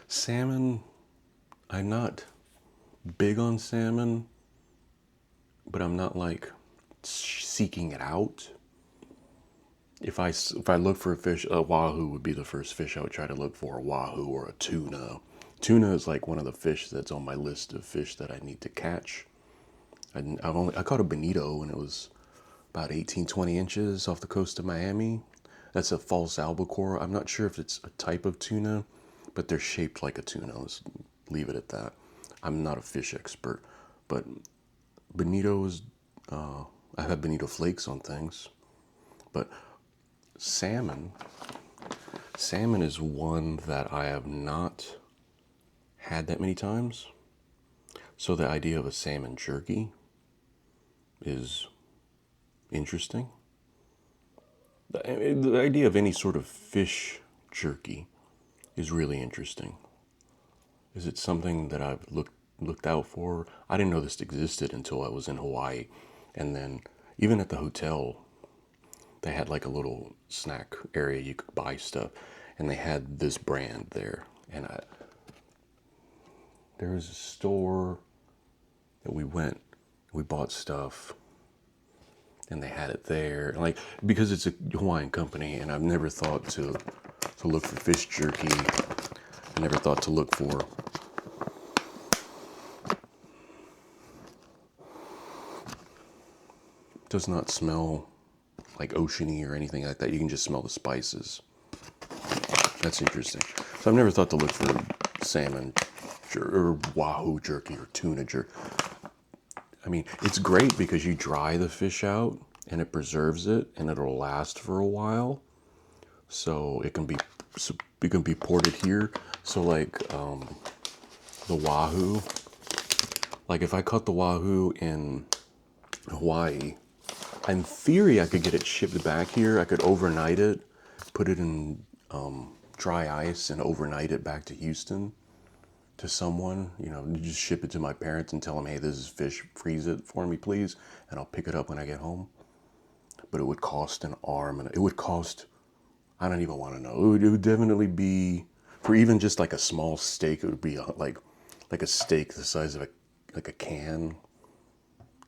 Salmon, I'm not big on salmon, but I'm not like seeking it out. If I look for a fish, a wahoo would be the first fish I would try to look for, a wahoo or a tuna. Tuna is like one of the fish that's on my list of fish that I need to catch. I caught a bonito and it was about 18, 20 inches off the coast of Miami. That's a false albacore. I'm not sure if it's a type of tuna, but they're shaped like a tuna. Let's leave it at that. I'm not a fish expert, but bonitos, I've had bonito flakes on things, but salmon, salmon is one that I have not had that many times. So the idea of a salmon jerky is interesting. The idea of any sort of fish jerky is really interesting. Is it something that I've looked out for? I didn't know this existed until I was in Hawaii, and then even at the hotel, they had like a little snack area you could buy stuff, and they had this brand there. And there was a store that we bought stuff, and they had it there. Like, because it's a Hawaiian company, and I've never thought to look for fish jerky. I never thought to look for does not smell like oceany or anything like that. You can just smell the spices. That's interesting. So I've never thought to look for salmon or wahoo jerky or tuna jerky. I mean, it's great because you dry the fish out and it preserves it and it'll last for a while. So it can be ported here. So like the wahoo, like if I caught the wahoo in Hawaii, in theory I could get it shipped back here. I could overnight it, put it in dry ice and overnight it back to Houston to someone, just ship it to my parents and tell them, hey, this is fish, freeze it for me, please, and I'll pick it up when I get home. But it would cost an arm, and it would cost, I don't even want to know. It would definitely be, for even just like a small steak, it would be like a steak the size of a can.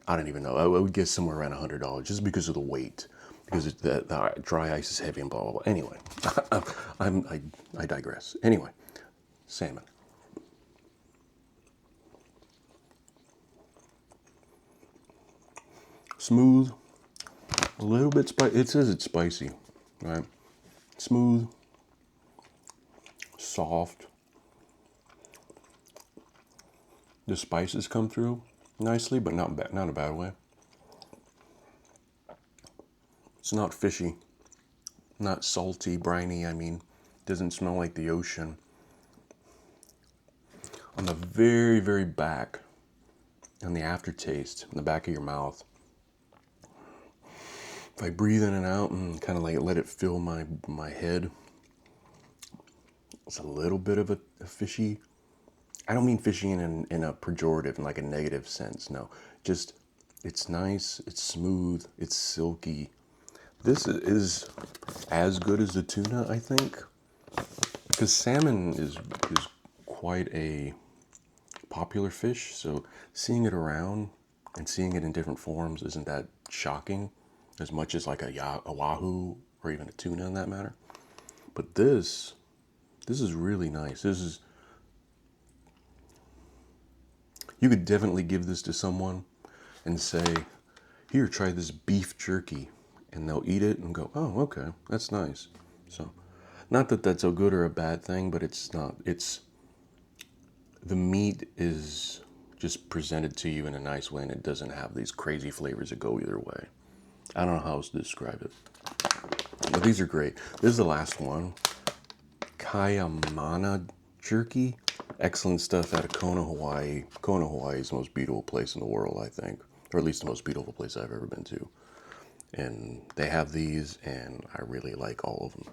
I don't even know. I would guess somewhere around $100 just because of the weight, because the dry ice is heavy and blah, blah, blah. Anyway, I digress. Anyway, salmon. Smooth, a little bit spicy. It says it's spicy, right? Smooth, soft. The spices come through nicely, but not a bad way. It's not fishy, not salty, briny. I mean, it doesn't smell like the ocean. On the very, very back, on the aftertaste, in the back of your mouth, if I breathe in and out and kind of like let it fill my head, it's a little bit of a fishy. I don't mean fishy in a pejorative, in like a negative sense. No, just it's nice, it's smooth, it's silky. This is as good as the tuna, I think, because salmon is quite a popular fish. So seeing it around and seeing it in different forms isn't that shocking, as much as like a wahoo or even a tuna in that matter. But this is really nice. You could definitely give this to someone and say, here, try this beef jerky. And they'll eat it and go, oh, okay, that's nice. So, not that that's a good or a bad thing, but it's not. The meat is just presented to you in a nice way, and it doesn't have these crazy flavors that go either way. I don't know how else to describe it. But these are great. This is the last one. Kayamana jerky. Excellent stuff out of Kona, Hawaii. Kona, Hawaii is the most beautiful place in the world, I think. Or at least the most beautiful place I've ever been to. And they have these, and I really like all of them.